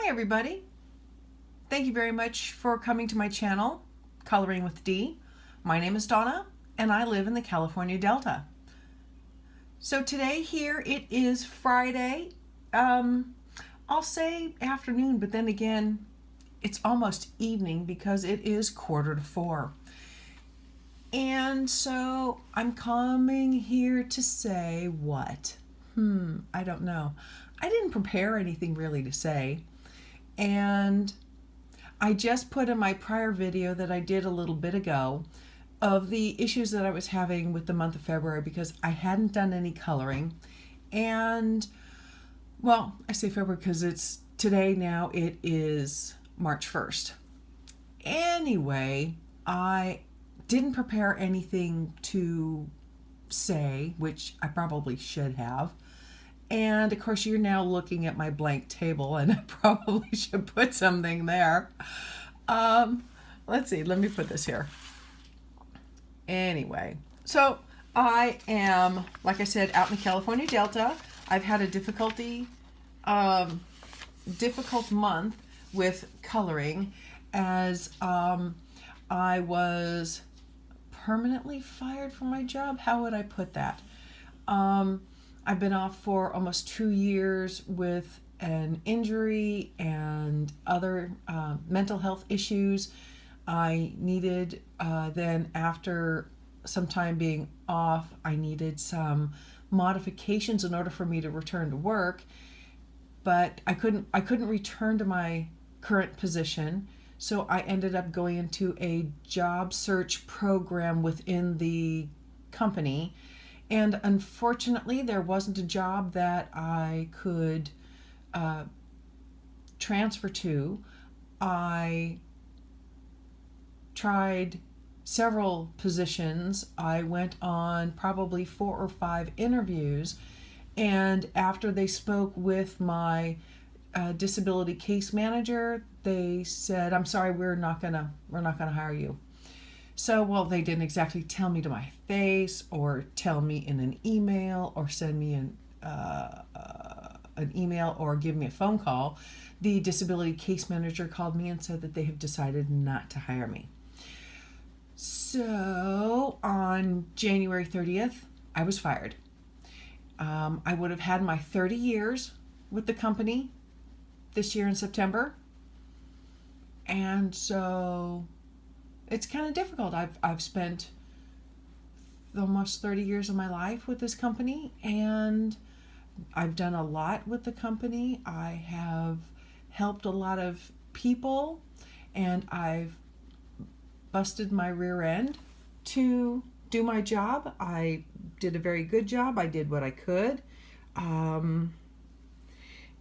Hi everybody. Thank you very much for coming to my channel, Coloring with D. My name is Donna and I live in the California Delta. So today here it is Friday. I'll say afternoon, but then again it's almost evening because it is 3:45. And so I'm coming here to say what? I don't know. I didn't prepare anything really to say. And I just put in my prior video that I did a little bit ago of the issues that I was having with the month of February because I hadn't done any coloring. And, well, I say February because it's today now, it is March 1st. Anyway, I didn't prepare anything to say, which I probably should have. And of course you're now looking at my blank table and I probably should put something there. Let's see, let me put this here. Anyway, so I am, like I said, out in the California Delta. I've had a difficult month with coloring as I was permanently fired from my job. How would I put that? I've been off for almost 2 years with an injury and other mental health issues. I needed, then after some time being off, I needed some modifications in order for me to return to work, but I couldn't return to my current position. So I ended up going into a job search program within the company. And unfortunately, there wasn't a job that I could transfer to. I tried several positions. I went on probably 4 or 5 interviews. And after they spoke with my disability case manager, they said, "I'm sorry, we're not gonna hire you." So, well, they didn't exactly tell me to my face or tell me in an email or send me an email or give me a phone call. The disability case manager called me and said that they have decided not to hire me. So on January 30th, I was fired. I would have had my 30 years with the company this year in September. And so it's kind of difficult. I've spent almost 30 years of my life with this company, and I've done a lot with the company. I have helped a lot of people, and I've busted my rear end to do my job. I did a very good job. I did what I could.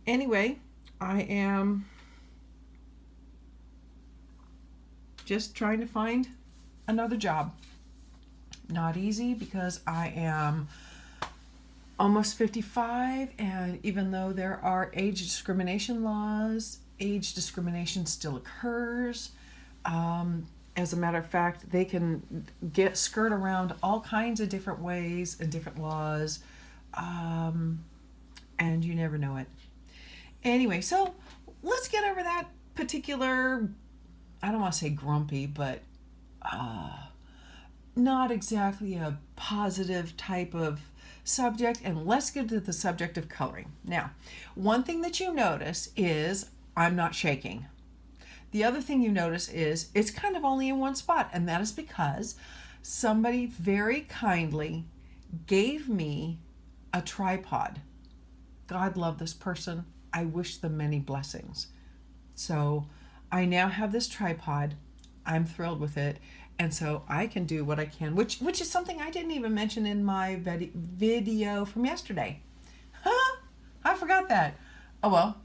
Anyway, I am just trying to find another job. Not easy because I am almost 55, and even though there are age discrimination laws, age discrimination still occurs. As a matter of fact, they can skirt around all kinds of different ways and different laws, and you never know it. Anyway, so let's get over that particular, I don't want to say grumpy, but not exactly a positive type of subject, and let's get to the subject of coloring. Now, one thing that you notice is I'm not shaking. The other thing you notice is it's kind of only in one spot, and that is because somebody very kindly gave me a tripod. God love this person. I wish them many blessings. So I now have this tripod. I'm thrilled with it. And so I can do what I can, which is something I didn't even mention in my video from yesterday. Huh? I forgot that. Oh well.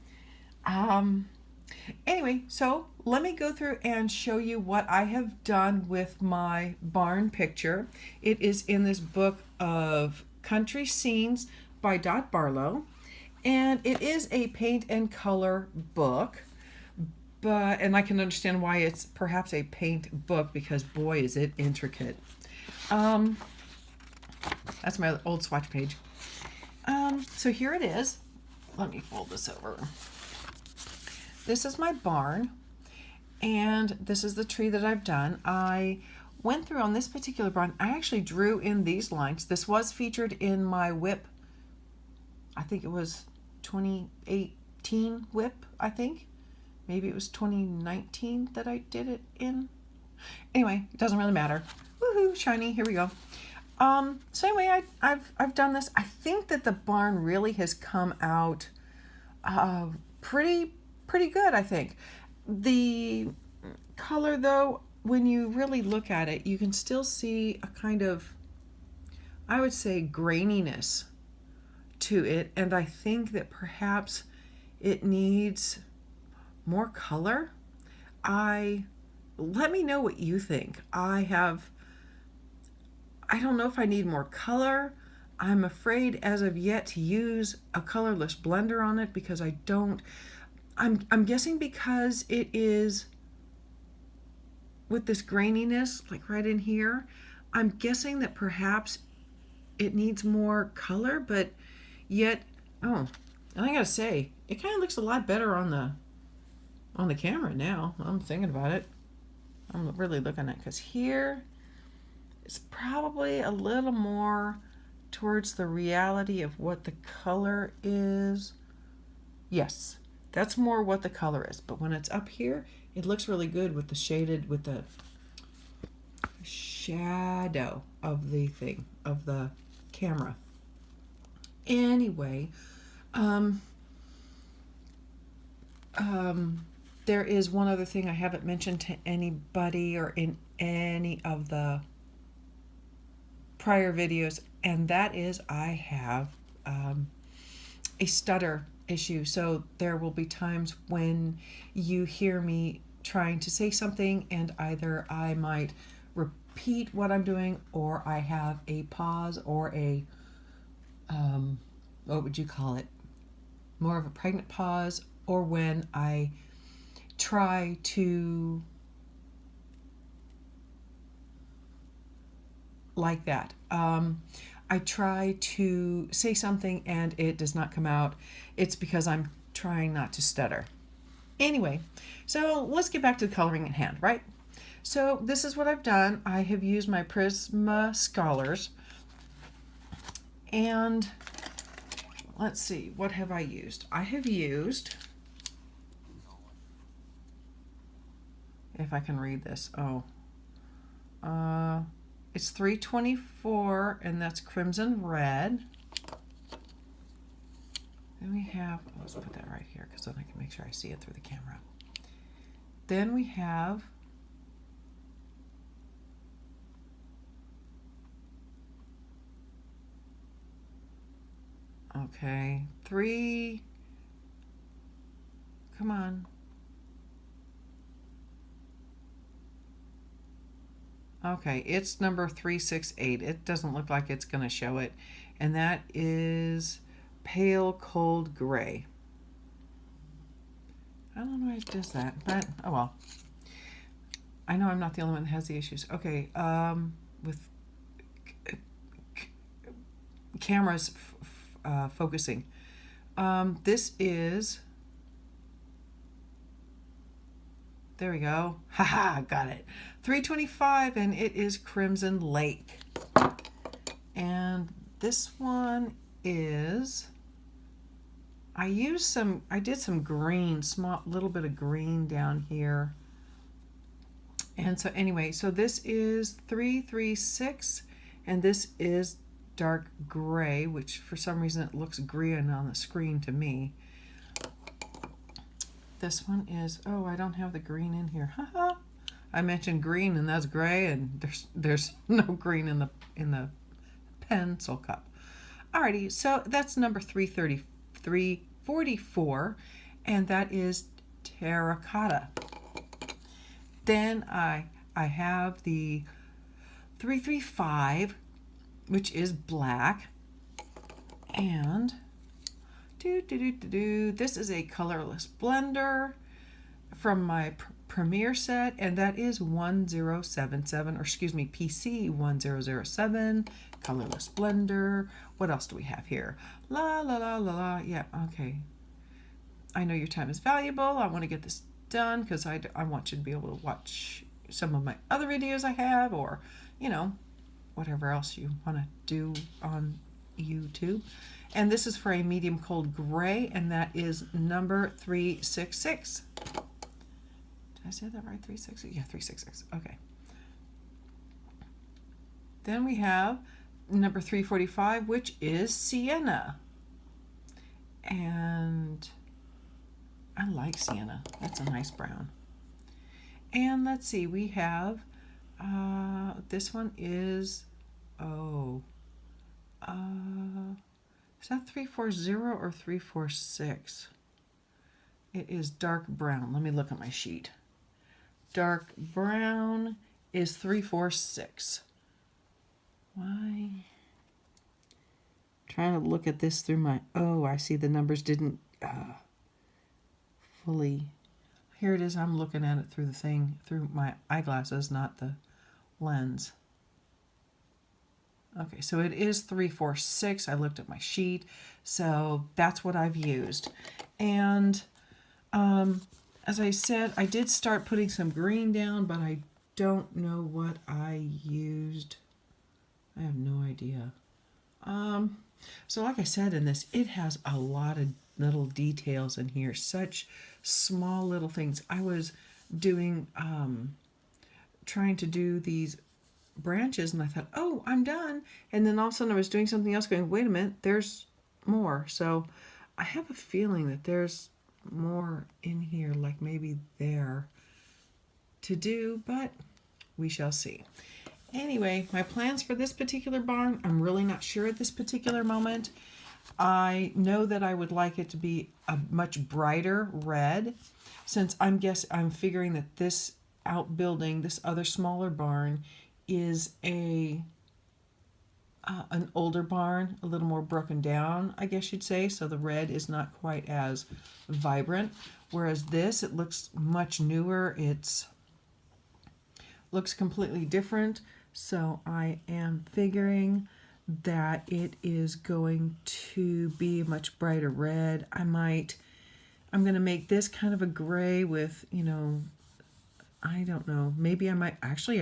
Anyway, so let me go through and show you what I have done with my barn picture. It is in this book of Country Scenes by Dot Barlowe. And it is a paint and color book. And I can understand why it's perhaps a paint book because boy is it intricate. That's my old swatch page. So here it is. Let me fold this over. this is my barn, and this is the tree that I've done. I went through on this particular barn, I actually drew in these lines. This was featured in my whip, I think it was 2018 whip, I think. Maybe it was 2019 that I did it in. Anyway, it doesn't really matter. Woohoo, shiny, here we go. So anyway, I've done this. I think that the barn really has come out pretty good, I think. The color though, when you really look at it, you can still see a kind of, I would say, graininess to it, and I think that perhaps it needs more color. Let me know what you think. I don't know if I need more color. I'm afraid as of yet to use a colorless blender on it because I don't. I'm guessing because it is with this graininess, like right in here, I'm guessing that perhaps it needs more color, but yet, oh, and I gotta say, it kind of looks a lot better on the camera now. I'm thinking about it. I'm really looking at it because here it's probably a little more towards the reality of what the color is. Yes, that's more what the color is. But when it's up here, it looks really good with the shaded, with the shadow of the thing, of the camera. Anyway, there is one other thing I haven't mentioned to anybody or in any of the prior videos, and that is I have a stutter issue. So there will be times when you hear me trying to say something and either I might repeat what I'm doing or I have a pause or a what would you call it? More of a pregnant pause, or when I try to, like that. I try to say something and it does not come out. It's because I'm trying not to stutter. Anyway, so let's get back to the coloring at hand, right? So this is what I've done. I have used my Prisma Scholars, and let's see, what have I used? I have used, if I can read this, it's 324, and that's crimson red. Then we have, let's put that right here because then I can make sure I see it through the camera. Then we have okay, come on. Okay, it's number 368. It doesn't look like it's going to show it. And that is pale cold gray. I don't know why it does that, but oh well. I know I'm not the only one that has the issues. Okay, with cameras focusing. This is, there we go. Haha, got it. 325, and it is Crimson Lake. And this one is, I did some green, small little bit of green down here. And so anyway, so this is 336, and this is dark gray, which for some reason it looks green on the screen to me. This one is, oh, I don't have the green in here. Haha. I mentioned green and that's gray, and there's no green in the pencil cup. Alrighty, so that's number 344, and that is terracotta. Then I have the 335, which is black, and this is a colorless blender from my Premiere set, and that is 1077, or excuse me, PC 1007, colorless blender. What else do we have here? La la la la la. Yeah, okay. I know your time is valuable. I want to get this done because I want you to be able to watch some of my other videos I have, or, you know, whatever else you want to do on YouTube. And this is for a medium cold gray, and that is number 366. Did I say that right? 366? Yeah, 366. Okay. Then we have number 345, which is sienna. And I like sienna. That's a nice brown. And let's see, we have, this one is, is that 340 or 346? It is dark brown. Let me look at my sheet. Dark brown is 346. Why? Trying to look at this through my, I see the numbers didn't fully. Here it is. I'm looking at it through the thing, through my eyeglasses, not the lens. Okay, so it is 346. I looked at my sheet, so that's what I've used. And as I said, I did start putting some green down, but I don't know what I used. I have no idea. So like I said in this, it has a lot of little details in here, such small little things. I was doing, trying to do these branches, and I thought, oh, I'm done. And then all of a sudden I was doing something else going, wait a minute, there's more. So I have a feeling that there's more in here, like maybe there to do, but we shall see. Anyway, my plans for this particular barn, I'm really not sure at this particular moment. I know that I would like it to be a much brighter red, since I'm figuring that this outbuilding, this other smaller barn, is an older barn, a little more broken down, I guess you'd say. So the red is not quite as vibrant, whereas this, it looks much newer. It's looks completely different. So I am figuring that it is going to be a much brighter red. I'm going to make this kind of a gray with, you know, I don't know. Maybe I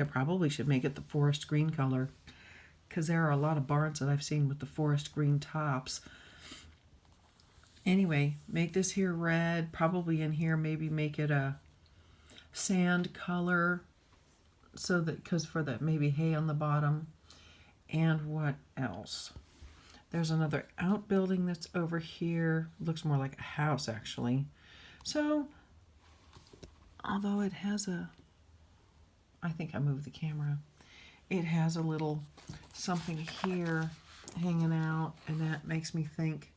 probably should make it the forest green color, because there are a lot of barns that I've seen with the forest green tops. Anyway, make this here red, probably in here, maybe make it a sand color, so that, because for that maybe hay on the bottom. And what else? There's another outbuilding that's over here. Looks more like a house, actually. So, although it has I think I moved the camera. It has a little something here hanging out, and that makes me think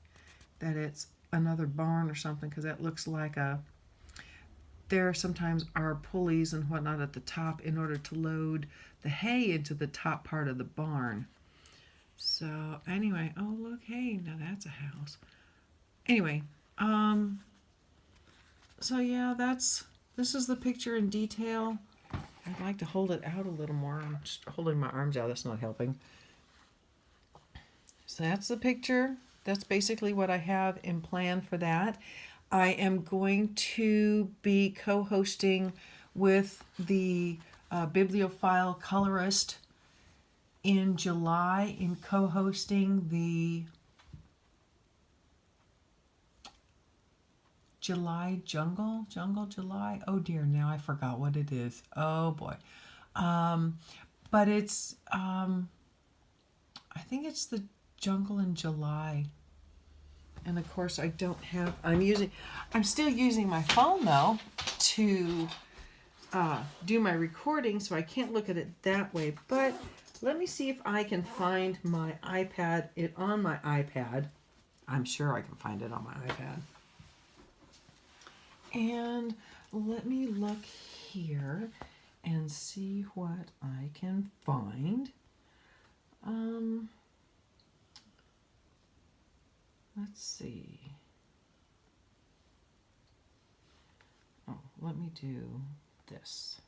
that it's another barn or something, because that looks like there sometimes are pulleys and whatnot at the top in order to load the hay into the top part of the barn. So anyway, oh look, hey, now that's a house. Anyway, so yeah, this is the picture in detail. I'd like to hold it out a little more. I'm just holding my arms out, that's not helping. So that's the picture. That's basically what I have in plan for that. I am going to be co-hosting with the bibliophile colorist in July, in co-hosting the July. Oh dear, now I forgot what it is. Oh boy. But it's, I think it's the Jungle in July. And of course I don't have, I'm still using my phone though to do my recording, so I can't look at it that way. But let me see if I can find my iPad, on my iPad. I'm sure I can find it on my iPad. And let me look here and see what I can find. Let's see. Oh, let me do this.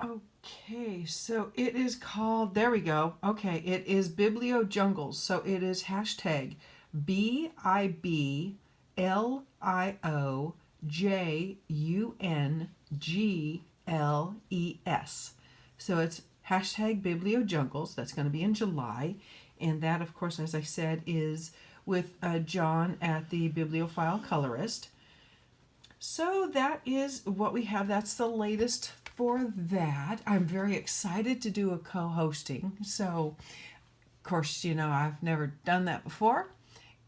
Okay, so it is called, there we go. Okay, it is Biblio Jungles. So it is hashtag BIBLIOJUNGLES. So it's hashtag Biblio Jungles. That's going to be in July. And that, of course, as I said, is with John at the Bibliophile Colorist. So that is what we have. That's the latest for that. I'm very excited to do a co-hosting. So, of course, you know, I've never done that before,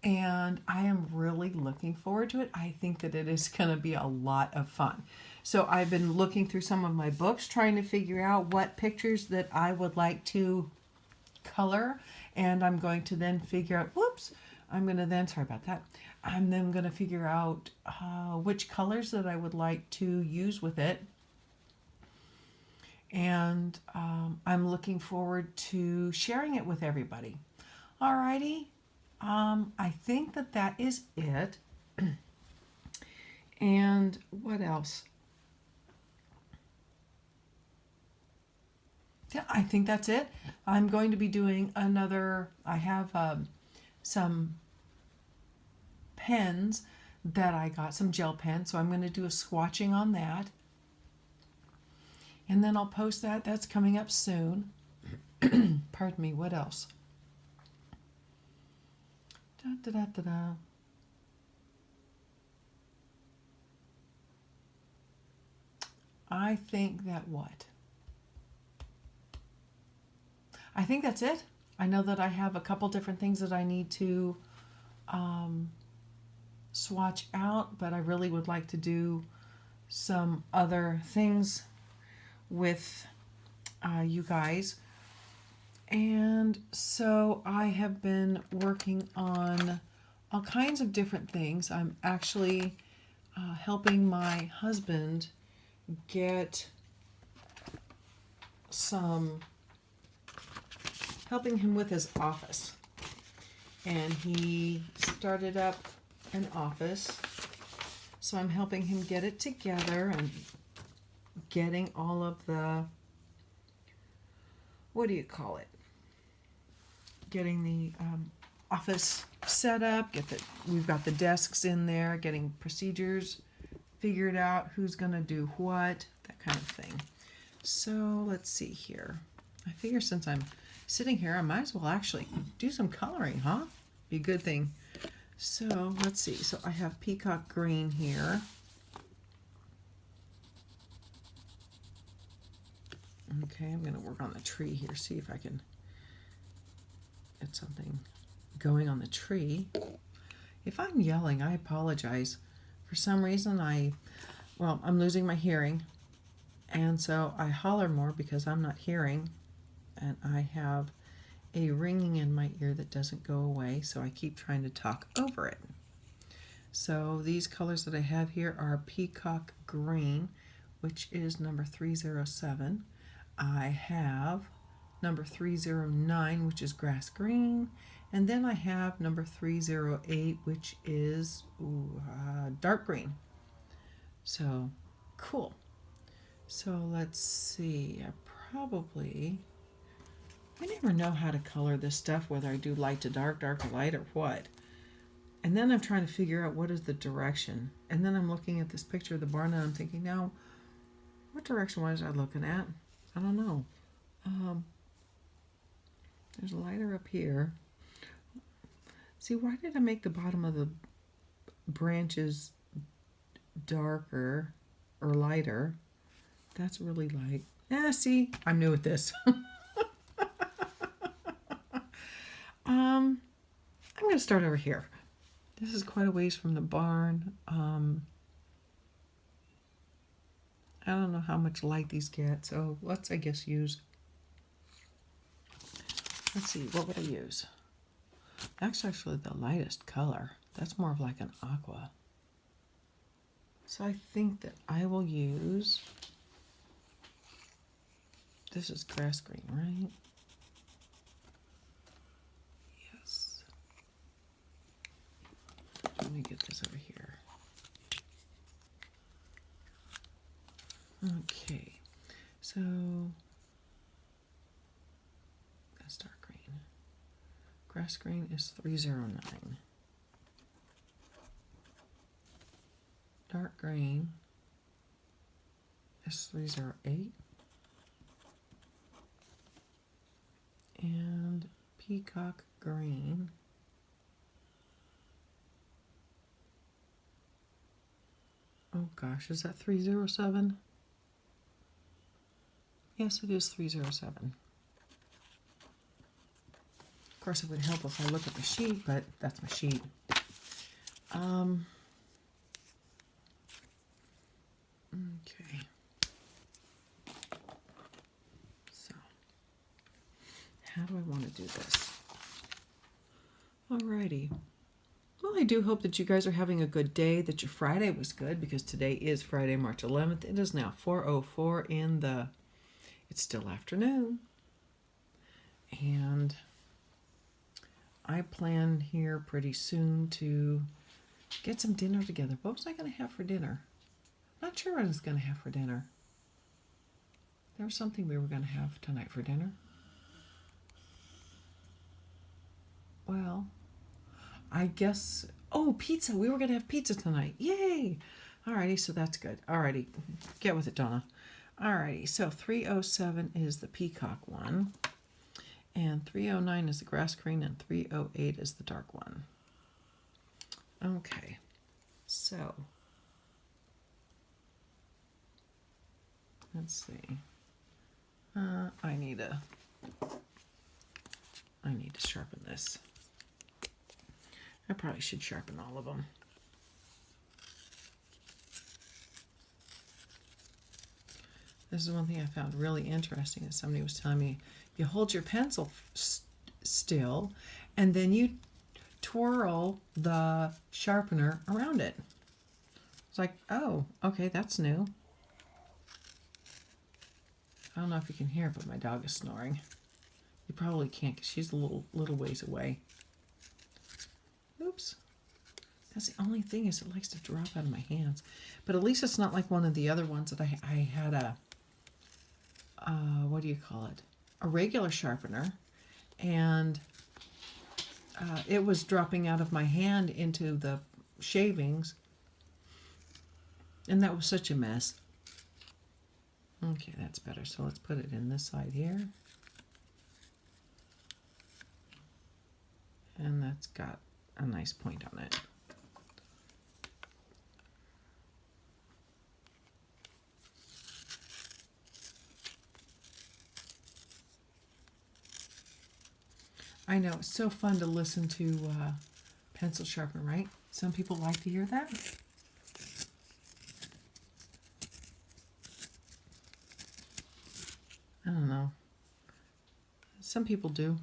and I am really looking forward to it. I think that it is going to be a lot of fun. So I've been looking through some of my books, trying to figure out what pictures that I would like to color, and I'm going to then figure out, sorry about that. I'm then going to figure out which colors that I would like to use with it. And I'm looking forward to sharing it with everybody. Alrighty, I think that that is it. And what else? Yeah, I think that's it. I'm going to be doing another, I have some pens that I got, some gel pens, so I'm going to do a swatching on that. And then I'll post that. That's coming up soon. Pardon me, what else? Da, da, da, da, da. I think that what? I think that's it. I know that I have a couple different things that I need to swatch out, but I really would like to do some other things with you guys. And so I have been working on all kinds of different things. I'm actually helping my husband get helping him with his office. And he started up an office. So I'm helping him get it together and getting all of the, what do you call it? Getting the office set up, we've got the desks in there, getting procedures figured out, who's gonna do what, that kind of thing. So let's see here. I figure since I'm sitting here, I might as well actually do some coloring, huh? Be a good thing. So let's see. So I have peacock green here. Okay, I'm going to work on the tree here, see if I can get something going on the tree. If I'm yelling, I apologize. For some reason, I'm losing my hearing, and so I holler more because I'm not hearing, and I have a ringing in my ear that doesn't go away, so I keep trying to talk over it. So these colors that I have here are peacock green, which is number 307. I have number 309, which is grass green, and then I have number 308, which is dark green. So cool. So let's see, I never know how to color this stuff, whether I do light to dark, dark to light, or what. And then I'm trying to figure out what is the direction. And then I'm looking at this picture of the barn and I'm thinking, now, what direction was I looking at? I don't know. There's a lighter up here. See, why did I make the bottom of the branches darker or lighter? That's really light. See, I'm new at this. I'm going to start over here. This is quite a ways from the barn. I don't know how much light these get, so let's, I guess, let's see, what would I use? That's actually the lightest color. That's more of like an aqua. So I think that I will use, this is grass green, right? Yes. Let me get this over here. Okay, So that's dark green. Grass green is 309. Dark green is 308. And peacock green oh gosh, is that 307? Yes, it is 307. Of course, it would help if I look at the sheet, but that's my sheet. Okay. So, how do I want to do this? Alrighty. Well, I do hope that you guys are having a good day, that your Friday was good, because today is Friday, March 11th. It is now 4:04 in the, it's still afternoon. And I plan here pretty soon to get some dinner together. What was I going to have for dinner? Not sure what I was going to have for dinner. There was something we were going to have tonight for dinner. Well, I guess, oh, pizza. We were going to have pizza tonight. Yay! Alrighty, so that's good. Alrighty, get with it, Donna. Alrighty, so 307 is the peacock one. And 309 is the grass green, and 308 is the dark one. Okay, so let's see. I need to sharpen this. I probably should sharpen all of them. This is one thing I found really interesting that somebody was telling me. You hold your pencil still, and then you twirl the sharpener around it. It's like, oh, okay, that's new. I don't know if you can hear it, but my dog is snoring. You probably can't because she's a little ways away. Oops. That's the only thing, is it likes to drop out of my hands. But at least it's not like one of the other ones that I had a, what do you call it? A regular sharpener, and it was dropping out of my hand into the shavings, and that was such a mess. Okay, that's better. So let's put it in this side here, and that's got a nice point on it. I know, it's so fun to listen to pencil sharpener, right? Some people like to hear that. I don't know. Some people do.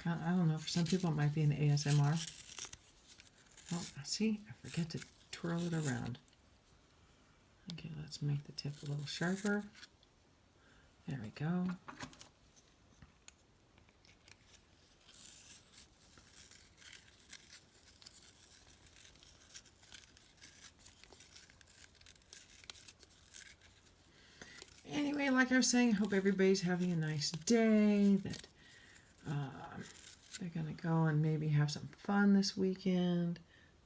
I don't know, for some people it might be an ASMR. Oh, see, I forget to twirl it around. Okay, let's make the tip a little sharper. There we go. Anyway, like I was saying, I hope everybody's having a nice day, that they're going to go and maybe have some fun this weekend.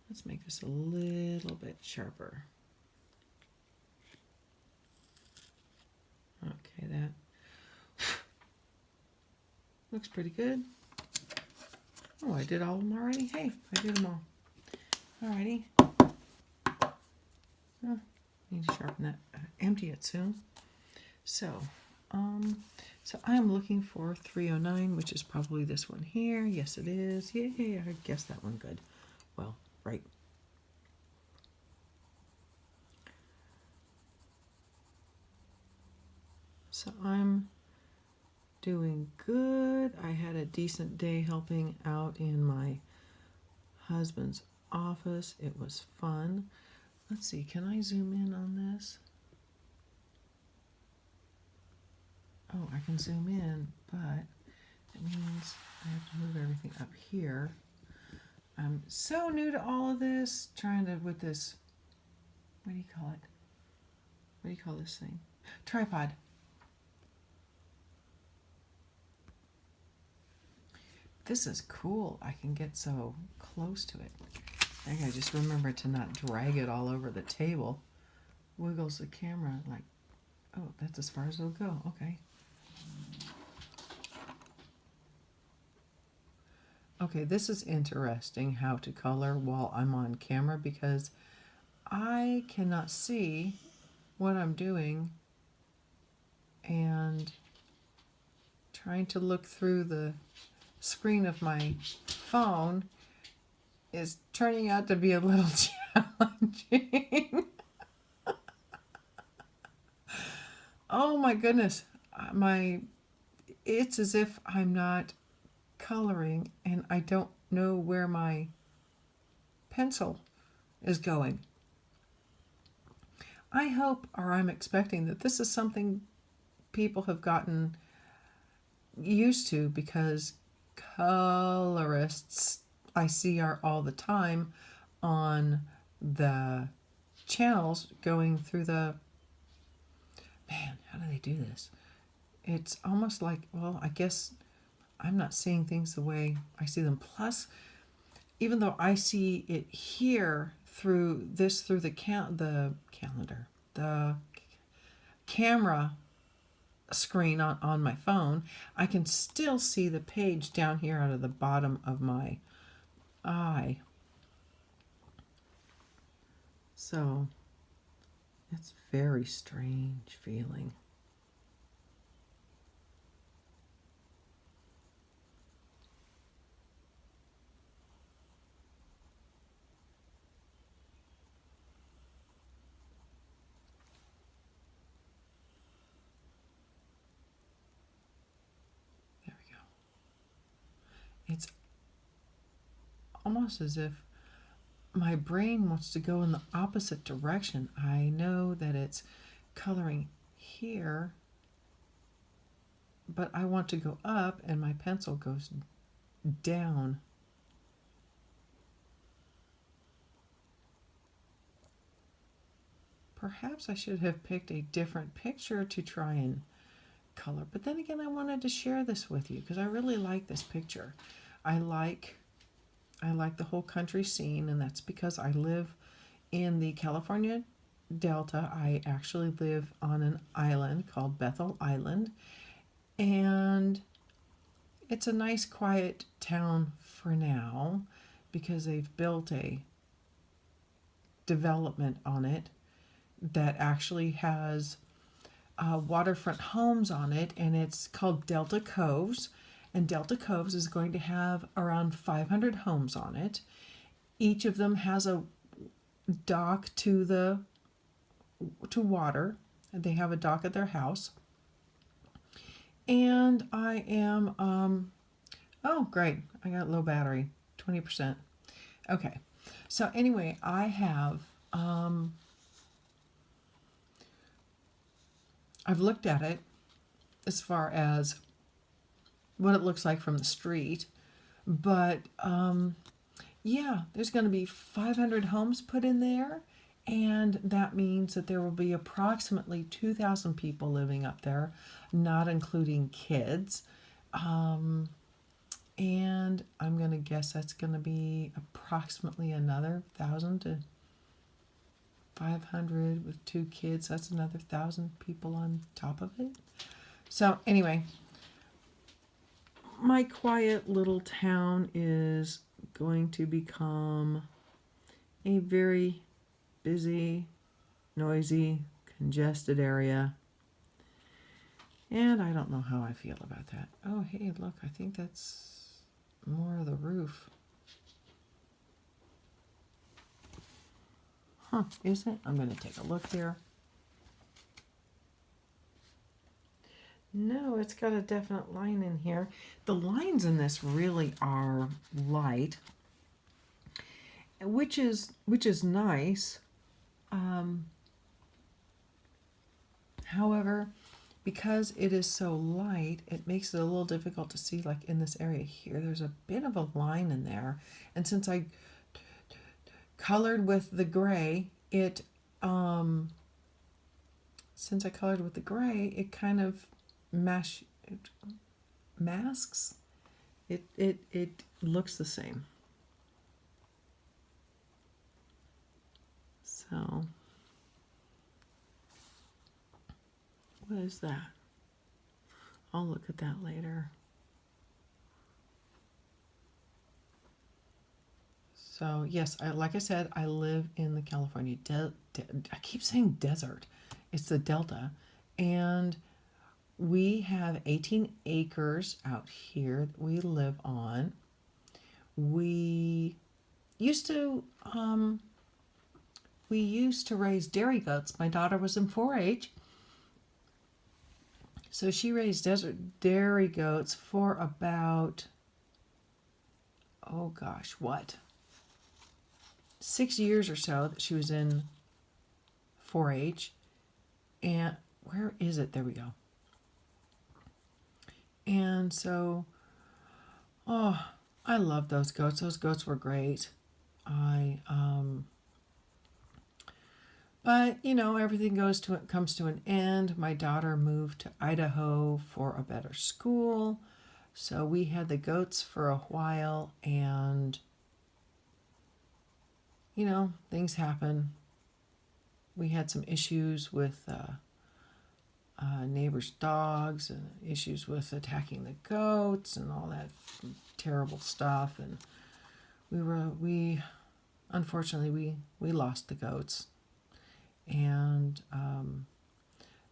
Let's make this a little bit sharper. Okay, that looks pretty good. Oh, I did all of them already? Hey, I did them all. Alrighty. Oh, need to sharpen that, empty it soon. So I'm looking for 309, which is probably this one here. Yes, it is. Yay, I guessed that one good. Well, right. So I'm doing good. I had a decent day helping out in my husband's office. It was fun. Let's see, can I zoom in on this? Oh, I can zoom in, but it means I have to move everything up here. I'm so new to all of this, trying to, with this, what do you call it? What do you call this thing? Tripod. This is cool. I can get so close to it. I think I just remember to not drag it all over the table. Wiggles the camera like, oh, that's as far as it'll go. Okay. Okay, this is interesting how to color while I'm on camera because I cannot see what I'm doing, and trying to look through the screen of my phone is turning out to be a little challenging. Oh my goodness. It's as if I'm not coloring and I don't know where my pencil is going. I hope, or I'm expecting, that this is something people have gotten used to, because colorists I see are all the time on the channels going through the, man, how do they do this? It's almost like, well, I guess I'm not seeing things the way I see them. Plus, even though I see it here through the calendar, the camera screen on my phone, I can still see the page down here out of the bottom of my eye. So it's very strange feeling. There we go. It's almost as if my brain wants to go in the opposite direction. I know that it's coloring here, but I want to go up and my pencil goes down. Perhaps I should have picked a different picture to try and color, but then again, I wanted to share this with you because I really like this picture. I like the whole country scene, and that's because I live in the California Delta. I actually live on an island called Bethel Island, and it's a nice quiet town for now because they've built a development on it that actually has waterfront homes on it, and it's called Delta Coves. And Delta Coves is going to have around 500 homes on it. Each of them has a dock to water. They have a dock at their house. And I am, oh great, I got low battery, 20%. Okay, so anyway, I have, I've looked at it as far as what it looks like from the street, but yeah, there's going to be 500 homes put in there, and that means that there will be approximately 2,000 people living up there, not including kids. And I'm going to guess that's going to be approximately another 1,000 to 500 with 2 kids. That's another 1,000 people on top of it. So anyway, my quiet little town is going to become a very busy, noisy, congested area. And I don't know how I feel about that. Oh, hey, look, I think that's more of the roof. Huh, is it? I'm going to take a look here. No, it's got a definite line in here. The lines in this really are light, which is nice. However, because it is so light, it makes it a little difficult to see. Like in this area here, there's a bit of a line in there, and since I colored with the gray, it kind of masks It looks the same. So, what is that? I'll look at that later. So, yes, like I said, I live in the California I keep saying desert. It's the Delta. And we have 18 acres out here that we live on. We used to raise dairy goats. My daughter was in 4-H. So she raised desert dairy goats for about, oh gosh, what? 6 years or so that she was in 4-H. And where is it? There we go. And so, oh, I love those goats. Those goats were great. But you know, everything comes to an end. My daughter moved to Idaho for a better school. So we had the goats for a while, and you know, things happen. We had some issues with neighbors' dogs and issues with attacking the goats and all that terrible stuff. And we unfortunately we lost the goats, and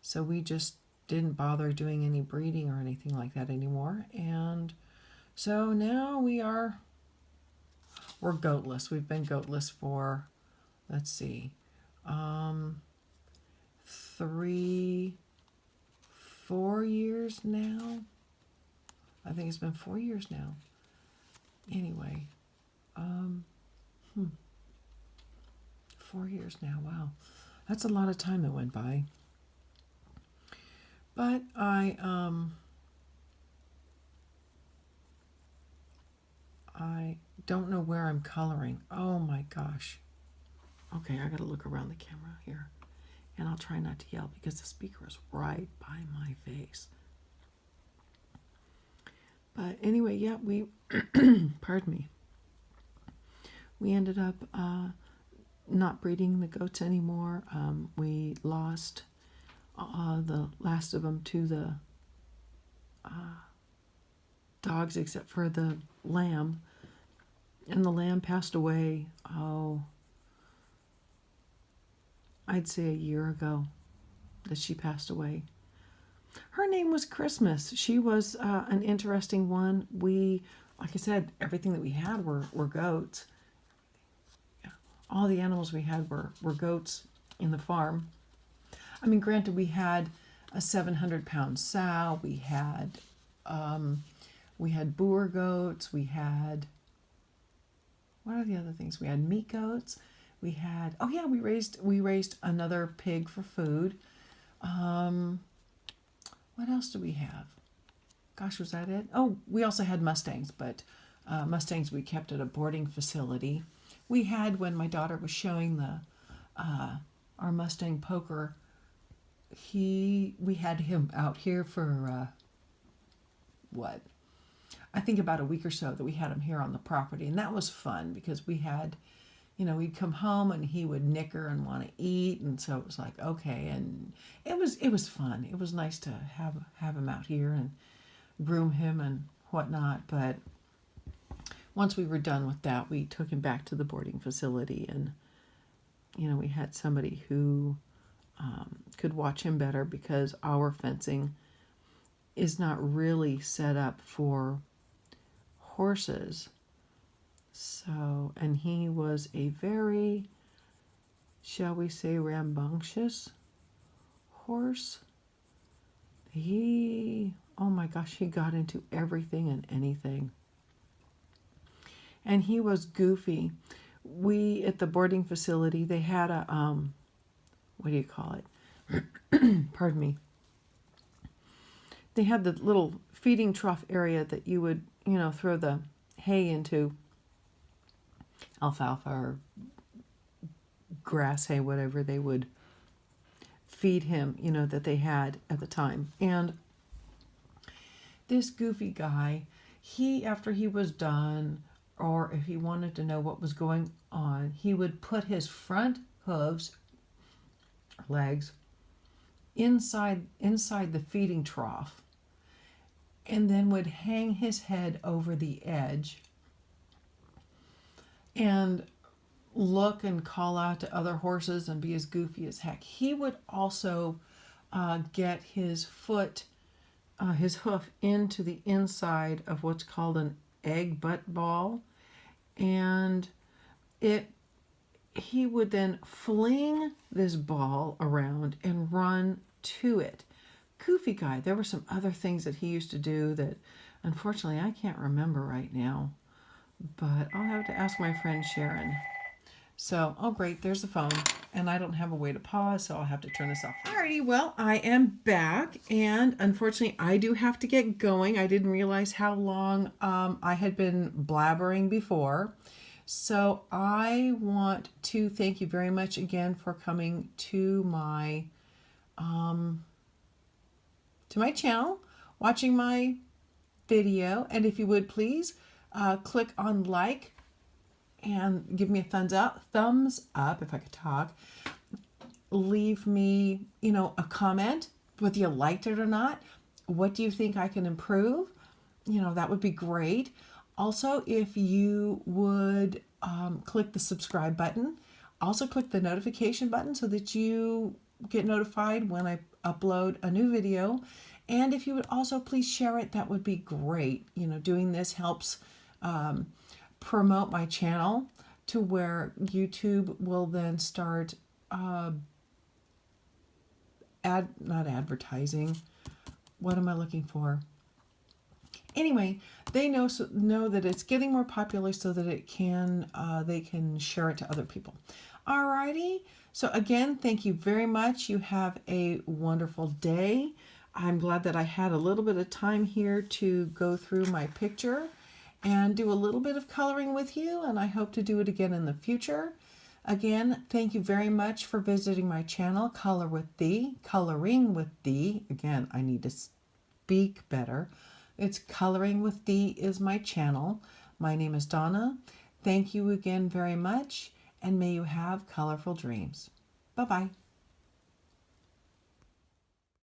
so we just didn't bother doing any breeding or anything like that anymore. And so now we're goatless. We've been goatless for, let's see, 4 years now. I think it's been 4 years now. Anyway, 4 years now. Wow, that's a lot of time that went by. But I don't know where I'm coloring. Oh my gosh. Okay, I gotta look around the camera here. And I'll try not to yell because the speaker is right by my face. But anyway, yeah, we, pardon me. We ended up not breeding the goats anymore. We lost the last of them to the dogs, except for the lamb. And the lamb passed away, I'd say a year ago that she passed away. Her name was Christmas. She was an interesting one. Like I said, everything that we had were goats. Yeah. All the animals we had were goats in the farm. I mean, granted, we had a 700-pound sow. We had boer goats. We had, what are the other things? We had meat goats. We had, oh yeah, we raised another pig for food. What else do we have? Gosh, was that it? Oh, we also had Mustangs, but Mustangs we kept at a boarding facility. We had, when my daughter was showing our Mustang Poker, we had him out here for what? I think about a week or so that we had him here on the property, and that was fun because we had, you know, we'd come home and he would nicker and want to eat, and so it was like, okay, and it was fun. It was nice to have him out here and groom him and whatnot. But once we were done with that, we took him back to the boarding facility, and you know, we had somebody who could watch him better because our fencing is not really set up for horses. So, and he was a very, shall we say, rambunctious horse. Oh my gosh, he got into everything and anything. And he was goofy. We, at the boarding facility, they had a, what do you call it? Pardon me. They had the little feeding trough area that you would, you know, throw the hay into. Alfalfa or grass hay, whatever they would feed him, you know, that they had at the time. And this goofy guy, after he was done, or if he wanted to know what was going on, he would put his front hooves, legs, inside the feeding trough, and then would hang his head over the edge and look and call out to other horses and be as goofy as heck. He would also get his hoof into the inside of what's called an egg butt ball, and he would then fling this ball around and run to it. Goofy guy. There were some other things that he used to do that unfortunately I can't remember right now, but I'll have to ask my friend Sharon. So, oh great, there's the phone, and I don't have a way to pause, so I'll have to turn this off. Alrighty, well, I am back, and unfortunately I do have to get going. I didn't realize how long I had been blabbering before. So I want to thank you very much again for coming to my channel, watching my video, and if you would please click on like and give me a thumbs up if I could talk. Leave me, a comment, whether you liked it or not. What do you think I can improve? That would be great. Also, if you would click the subscribe button, also click the notification button so that you get notified when I upload a new video. And if you would also please share it, that would be great. Doing this helps promote my channel to where YouTube will then start not advertising. What am I looking for? Anyway, they know that it's getting more popular so that they can share it to other people. Alrighty. So again, thank you very much. You have a wonderful day. I'm glad that I had a little bit of time here to go through my picture and do a little bit of coloring with you, and I hope to do it again in the future. Again, thank you very much for visiting my channel, Coloring with Dee. Again, I need to speak better. It's Coloring with Dee is my channel. My name is Donna. Thank you again very much, and may you have colorful dreams. Bye-bye.